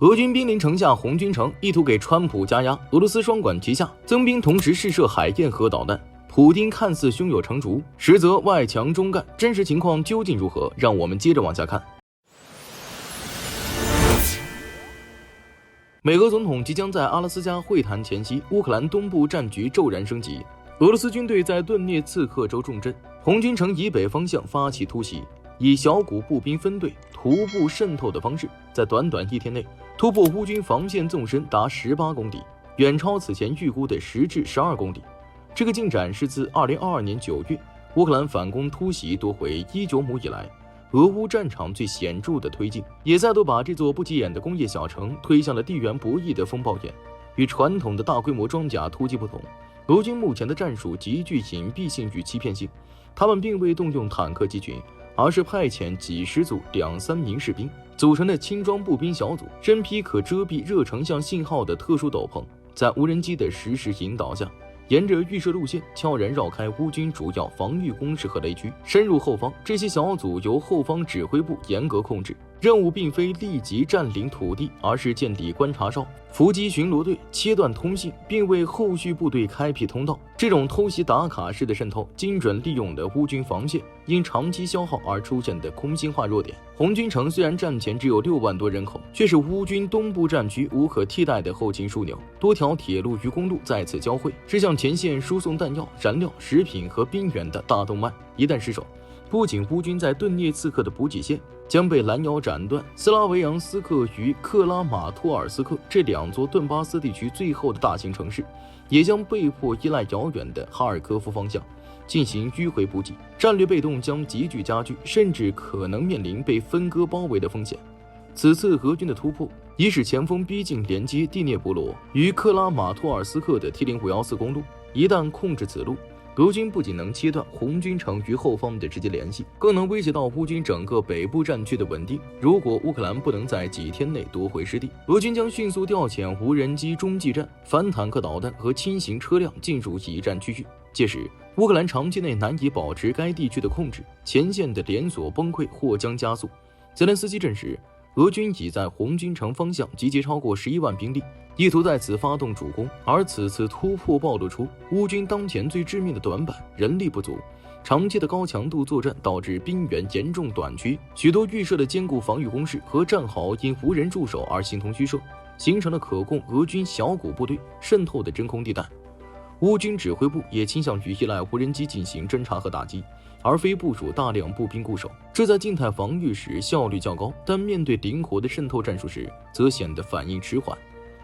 俄军兵临城下红军城，意图给川普加压。俄罗斯双管齐下，增兵同时试射海燕核导弹。普丁看似胸有成竹，实则外强中干。真实情况究竟如何？让我们接着往下看。美俄总统即将在阿拉斯加会谈前夕，乌克兰东部战局骤然升级。俄罗斯军队在顿涅茨克州重镇红军城以北方向发起突袭，以小股步兵分队徒步渗透的方式，在短短1天内突破乌军防线纵深达18公里，远超此前预估的10至12公里。这个进展是自2022年9月乌克兰反攻突袭夺回伊久姆以来，俄乌战场最显著的推进，也再度把这座不起眼的工业小城推向了地缘博弈的风暴眼。与传统的大规模装甲突击不同，俄军目前的战术极具隐蔽性与欺骗性，他们并未动用坦克集群，而是派遣几十组2-3名士兵组成的轻装步兵小组，身披可遮蔽热成像信号的特殊斗篷，在无人机的实时引导下，沿着预设路线悄然绕开乌军主要防御工事和雷区，深入后方。这些小组由后方指挥部严格控制，任务并非立即占领土地，而是建立观察哨、伏击巡逻队，切断通信，并为后续部队开辟通道。这种偷袭打卡式的渗透，精准利用了乌军防线因长期消耗而出现的空心化弱点。红军城虽然战前只有6万多人口，却是乌军东部战区无可替代的后勤枢纽，多条铁路与公路在此交汇，是向前线输送弹药、燃料、食品和兵员的大动脉。一旦失守，不仅乌军在顿涅茨克的补给线将被拦腰斩断，斯拉维扬斯克与克拉马托尔斯克这2座顿巴斯地区最后的大型城市，也将被迫依赖遥远的哈尔科夫方向进行迂回补给，战略被动将急剧加剧，甚至可能面临被分割包围的风险。此次俄军的突破已使前锋逼近连接第聂伯罗与克拉马托尔斯克的 T0514 公路，一旦控制此路，俄军不仅能切断红军城与后方的直接联系，更能威胁到乌军整个北部战区的稳定。如果乌克兰不能在几天内夺回失地，俄军将迅速调遣无人机中继站、反坦克导弹和轻型车辆进入已战区域，届时乌克兰长期内难以保持该地区的控制，前线的连锁崩溃或将加速。泽连斯基证实，俄军已在红军城方向集结超过11万兵力，意图在此发动主攻。而此次突破暴露出乌军当前最致命的短板：人力不足。长期的高强度作战导致兵员严重短缺，许多预设的坚固防御工事和战壕因无人驻守而形同虚设，形成了可供俄军小股部队渗透的真空地带。乌军指挥部也倾向于依赖无人机进行侦察和打击，而非部署大量步兵固守，这在静态防御时效率较高，但面对灵活的渗透战术时则显得反应迟缓。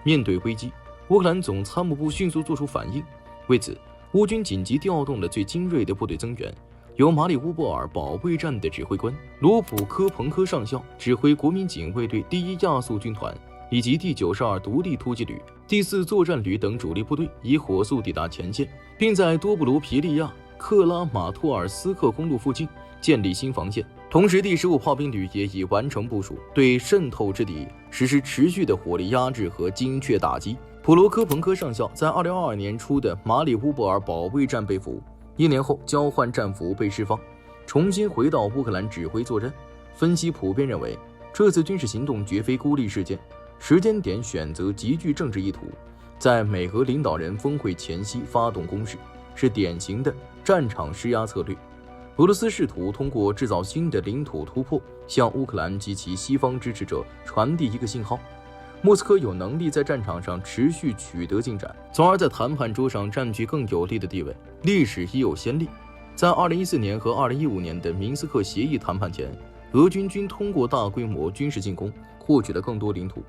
面对危机，乌克兰总参谋部迅速作出反应，为此乌军紧急调动了最精锐的部队增援，由马里乌波尔保卫战的指挥官罗普科彭科上校指挥国民警卫队第1亚速军团以及第92独立突击旅、第4作战旅等主力部队，以火速抵达前线，并在多布罗皮利亚克拉马托尔斯克公路附近建立新防线。同时，第15炮兵旅也已完成部署，对渗透之敌实施持续的火力压制和精确打击。普罗科彭科上校在2022年初的马里乌波尔保卫战被俘，1年后交换战俘被释放，重新回到乌克兰指挥作战。分析普遍认为，这次军事行动绝非孤立事件，时间点选择极具政治意图，在美俄领导人峰会前夕发动攻势，是典型的战场施压策略。俄罗斯试图通过制造新的领土突破，向乌克兰及其西方支持者传递一个信号：莫斯科有能力在战场上持续取得进展，从而在谈判桌上占据更有利的地位。历史已有先例，在2014年和2015年的明斯克协议谈判前，俄军均通过大规模军事进攻获取了更多领土，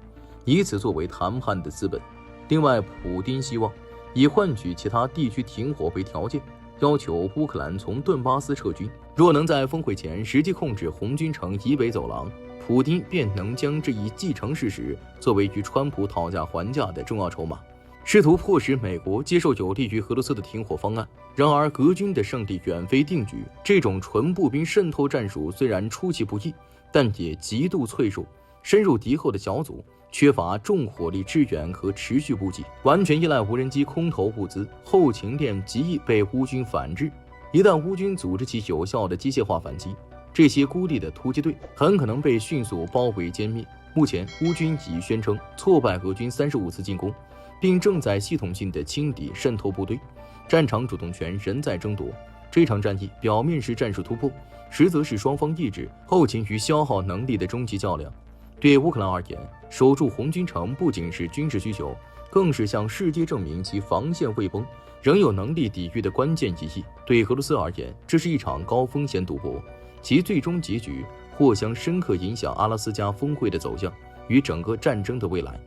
以此作为谈判的资本。另外，普丁希望以换取其他地区停火为条件，要求乌克兰从顿巴斯撤军。若能在峰会前实际控制红军城以北走廊，普丁便能将这一既成事实作为与川普讨价还价的重要筹码，试图迫使美国接受有利于俄罗斯的停火方案。然而，俄军的胜利远非定局，这种纯步兵渗透战术虽然出其不意，但也极度脆弱。深入敌后的小组缺乏重火力支援和持续补给，完全依赖无人机空投物资，后勤链极易被乌军反制。一旦乌军组织起有效的机械化反击，这些孤立的突击队很可能被迅速包围歼灭。目前乌军已宣称挫败俄军35次进攻，并正在系统性的清理渗透部队，战场主动权仍在争夺。这场战役表面是战术突破，实则是双方意志、后勤与消耗能力的终极较量。对乌克兰而言，守住红军城不仅是军事需求，更是向世界证明其防线未崩，仍有能力抵御的关键意义。对俄罗斯而言，这是一场高风险赌博，其最终结局或将深刻影响阿拉斯加峰会的走向与整个战争的未来。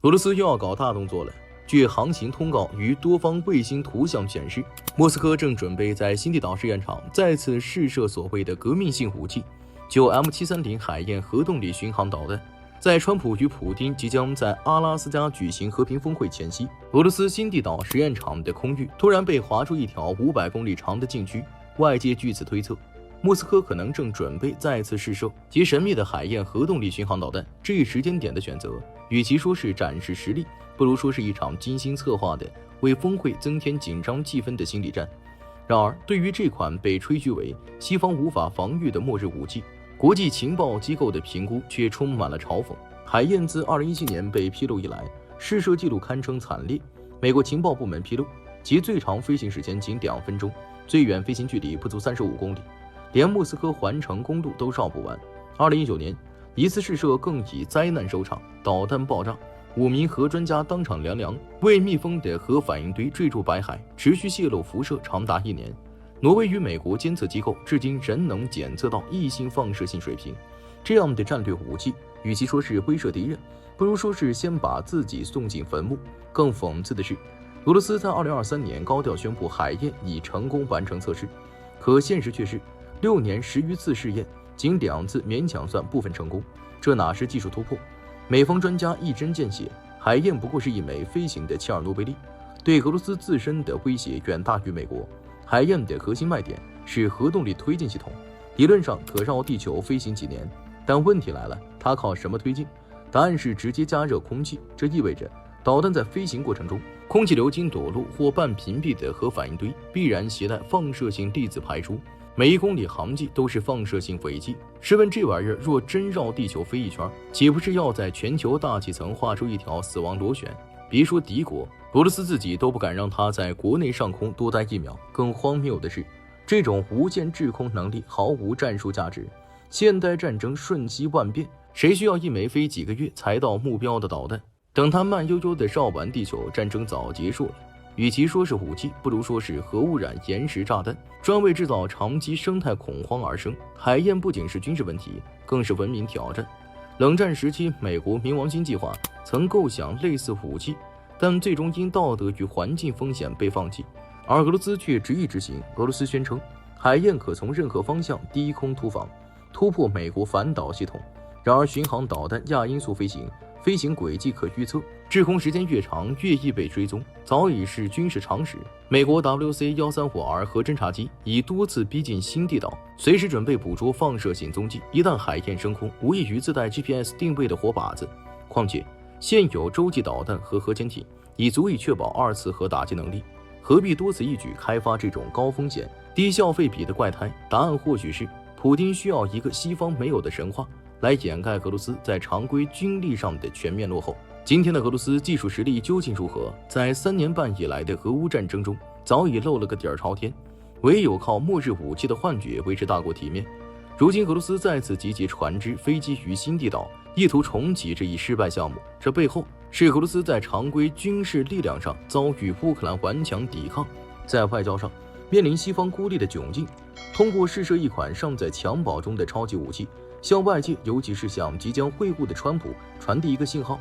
俄罗斯又要搞大动作了。据航行通告与多方卫星图像显示，莫斯科正准备在新地岛试验场再次试射所谓的革命性武器9 M730海燕核动力巡航导弹。在川普与普丁即将在阿拉斯加举行和平峰会前夕，俄罗斯新地岛实验场的空域突然被划出一条500公里长的禁区，外界据此推测，莫斯科可能正准备再次试射其神秘的海燕核动力巡航导弹。这一时间点的选择，与其说是展示实力，不如说是一场精心策划的为峰会增添紧张气氛的心理战。然而，对于这款被吹嘘为西方无法防御的末日武器，国际情报机构的评估却充满了嘲讽。海燕自2017年被披露以来，试射记录堪称惨烈。美国情报部门披露，其最长飞行时间仅2分钟，最远飞行距离不足35公里，连莫斯科环城公路都绕不完。2019年，一次试射更以灾难收场，导弹爆炸，5名核专家当场凉，未密封的核反应堆坠入白海，持续泄露辐射长达1年。挪威与美国监测机构至今仍能检测到异性放射性水平。这样的战略武器，与其说是威慑敌人，不如说是先把自己送进坟墓。更讽刺的是，俄罗斯在2023年高调宣布海燕已成功完成测试，可现实却是6年10余次试验，仅2次勉强算部分成功，这哪是技术突破？美方专家一针见血，海燕不过是一枚飞行的切尔诺贝利，对俄罗斯自身的威胁远大于美国。海燕的核心卖点是核动力推进系统，理论上可绕地球飞行几年，但问题来了，它靠什么推进？答案是直接加热空气，这意味着导弹在飞行过程中，空气流经裸露或半屏蔽的核反应堆必然携带放射性粒子排出，每1公里航迹都是放射性尾迹。试问这玩意儿若真绕地球飞一圈，岂不是要在全球大气层画出一条死亡螺旋？别说敌国，俄罗斯自己都不敢让它在国内上空多待1秒。更荒谬的是，这种无限制空能力毫无战术价值。现代战争瞬息万变，谁需要一枚飞几个月才到目标的导弹？等它慢悠悠地绕完地球，战争早结束了。与其说是武器，不如说是核污染岩石炸弹，专为制造长期生态恐慌而生。海燕不仅是军事问题，更是文明挑战。冷战时期，美国冥王星计划曾构想类似武器，但最终因道德与环境风险被放弃，而俄罗斯却执意执行。俄罗斯宣称，海燕可从任何方向低空突防，突破美国反导系统。然而，巡航导弹亚音速飞行，飞行轨迹可预测，滞空时间越长越易被追踪，早已是军事常识。美国 WC-135R 核侦察机已多次逼近新地岛，随时准备捕捉放射性踪迹。一旦海燕升空，无异于自带 GPS 定位的活靶子。况且，现有洲际导弹和核潜艇已足以确保2次核打击能力，何必多此一举开发这种高风险、低消费比的怪胎？答案或许是，普丁需要一个西方没有的神话，来掩盖俄罗斯在常规军力上的全面落后。今天的俄罗斯技术实力究竟如何？在3年半以来的俄乌战争中，早已露了个底儿朝天，唯有靠末日武器的幻觉维持大国体面。如今俄罗斯再次集结船只、飞机于新地岛，意图重启这一失败项目。这背后是俄罗斯在常规军事力量上遭遇乌克兰顽强抵抗，在外交上面临西方孤立的窘境。通过试射一款尚在襁褓中的超级武器，向外界，尤其是向即将会晤的川普传递一个信号：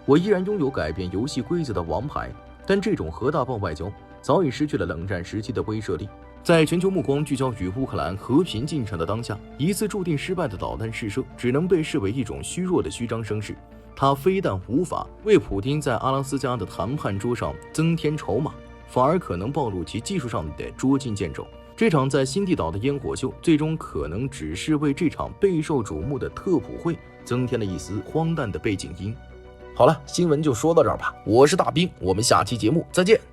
我依然拥有改变游戏规则的王牌。但这种核大爆外交早已失去了冷战时期的威慑力。在全球目光聚焦于乌克兰和平进程的当下，一次注定失败的导弹试射只能被视为一种虚弱的虚张声势。它非但无法为普丁在阿拉斯加的谈判桌上增添筹码，反而可能暴露其技术上的捉襟见肘。这场在新地岛的烟火秀，最终可能只是为这场备受瞩目的特普会增添了一丝荒诞的背景音。好了，新闻就说到这儿吧。我是大兵，我们下期节目再见。